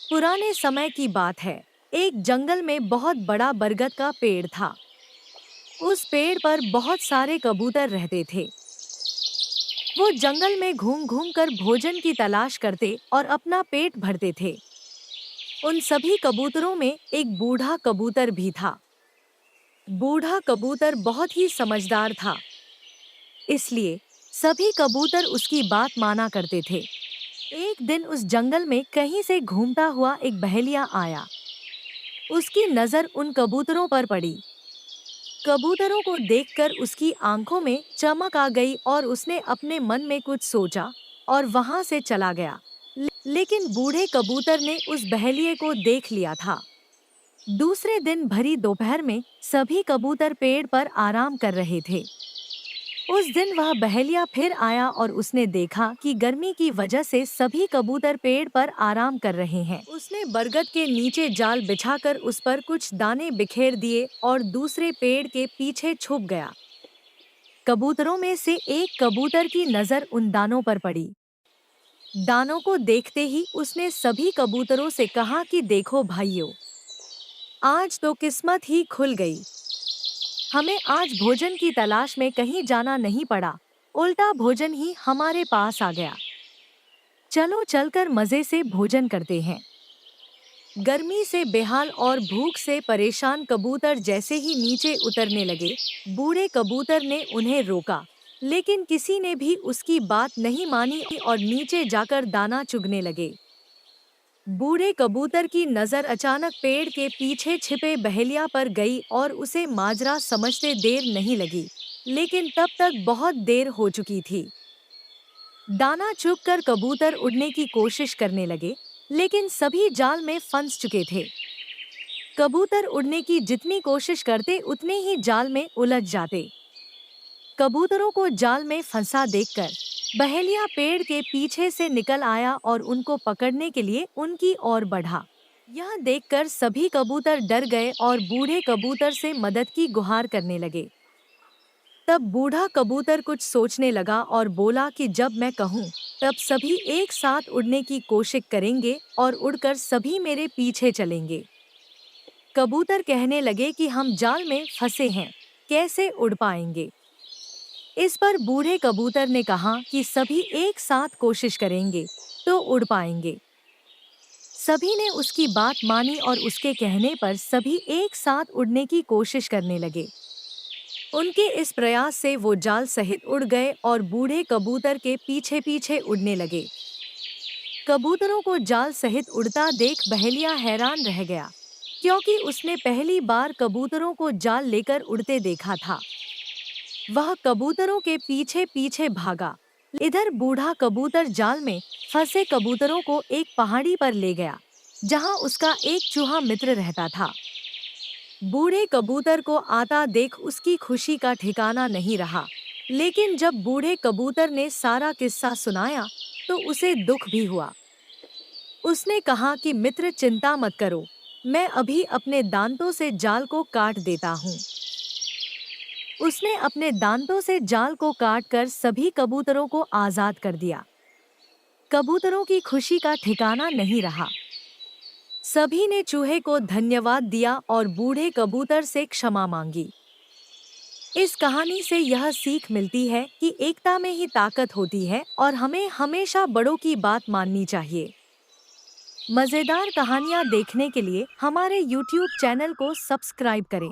पुराने समय की बात है। एक जंगल में बहुत बड़ा बरगद का पेड़ था। उस पेड़ पर बहुत सारे कबूतर रहते थे। वो जंगल में घूम घूम कर भोजन की तलाश करते और अपना पेट भरते थे। उन सभी कबूतरों में एक बूढ़ा कबूतर भी था। बूढ़ा कबूतर बहुत ही समझदार था, इसलिए सभी कबूतर उसकी बात माना करते थे। एक दिन उस जंगल में कहीं से घूमता हुआ एक बहेलिया आया। उसकी नजर उन कबूतरों पर पड़ी। कबूतरों को देखकर उसकी आंखों में चमक आ गई और उसने अपने मन में कुछ सोचा और वहां से चला गया। लेकिन बूढ़े कबूतर ने उस बहेलिये को देख लिया था। दूसरे दिन भरी दोपहर में सभी कबूतर पेड़ पर आराम कर रहे थे। उस दिन वह बहेलिया फिर आया और उसने देखा कि गर्मी की वजह से सभी कबूतर पेड़ पर आराम कर रहे हैं। उसने बरगद के नीचे जाल बिछाकर उस पर कुछ दाने बिखेर दिए और दूसरे पेड़ के पीछे छुप गया। कबूतरों में से एक कबूतर की नजर उन दानों पर पड़ी। दानों को देखते ही उसने सभी कबूतरों से कहा कि देखो भाइयों, आज तो किस्मत ही खुल गई। हमें आज भोजन की तलाश में कहीं जाना नहीं पड़ा, उल्टा भोजन ही हमारे पास आ गया। चलो चलकर मजे से भोजन करते हैं। गर्मी से बेहाल और भूख से परेशान कबूतर जैसे ही नीचे उतरने लगे, बूढ़े कबूतर ने उन्हें रोका, लेकिन किसी ने भी उसकी बात नहीं मानी और नीचे जाकर दाना चुगने लगे। बूढ़े कबूतर की नजर अचानक पेड़ के पीछे छिपे बहेलिया पर गई और उसे माजरा समझते देर नहीं लगी, लेकिन तब तक बहुत देर हो चुकी थी। दाना चुगकर कबूतर उड़ने की कोशिश करने लगे, लेकिन सभी जाल में फंस चुके थे। कबूतर उड़ने की जितनी कोशिश करते उतने ही जाल में उलझ जाते। कबूतरों को जाल में फंसा देखकर बहेलिया पेड़ के पीछे से निकल आया और उनको पकड़ने के लिए उनकी ओर बढ़ा। यह देखकर सभी कबूतर डर गए और बूढ़े कबूतर से मदद की गुहार करने लगे। तब बूढ़ा कबूतर कुछ सोचने लगा और बोला कि जब मैं कहूँ, तब सभी एक साथ उड़ने की कोशिश करेंगे और उड़कर सभी मेरे पीछे चलेंगे। कबूतर कहने लगे कि हम जाल में फंसे हैं, कैसे उड़ पाएंगे। इस पर बूढ़े कबूतर ने कहा कि सभी एक साथ कोशिश करेंगे तो उड़ पाएंगे। सभी ने उसकी बात मानी और उसके कहने पर सभी एक साथ उड़ने की कोशिश करने लगे। उनके इस प्रयास से वो जाल सहित उड़ गए और बूढ़े कबूतर के पीछे पीछे उड़ने लगे। कबूतरों को जाल सहित उड़ता देख बहेलिया हैरान रह गया, क्योंकि उसने पहली बार कबूतरों को जाल लेकर उड़ते देखा था। वह कबूतरों के पीछे पीछे भागा। इधर बूढ़ा कबूतर जाल में फंसे कबूतरों को एक पहाड़ी पर ले गया, जहां उसका एक चूहा मित्र रहता था। बूढ़े कबूतर को आता देख उसकी खुशी का ठिकाना नहीं रहा, लेकिन जब बूढ़े कबूतर ने सारा किस्सा सुनाया तो उसे दुख भी हुआ। उसने कहा कि मित्र, चिंता मत करो, मैं अभी अपने दांतों से जाल को काट देता हूँ। उसने अपने दांतों से जाल को काटकर सभी कबूतरों को आजाद कर दिया। कबूतरों की खुशी का ठिकाना नहीं रहा। सभी ने चूहे को धन्यवाद दिया और बूढ़े कबूतर से क्षमा मांगी। इस कहानी से यह सीख मिलती है कि एकता में ही ताकत होती है और हमें हमेशा बड़ों की बात माननी चाहिए। मजेदार कहानियाँ देखने के लिए हमारे YouTube चैनल को सब्सक्राइब करें।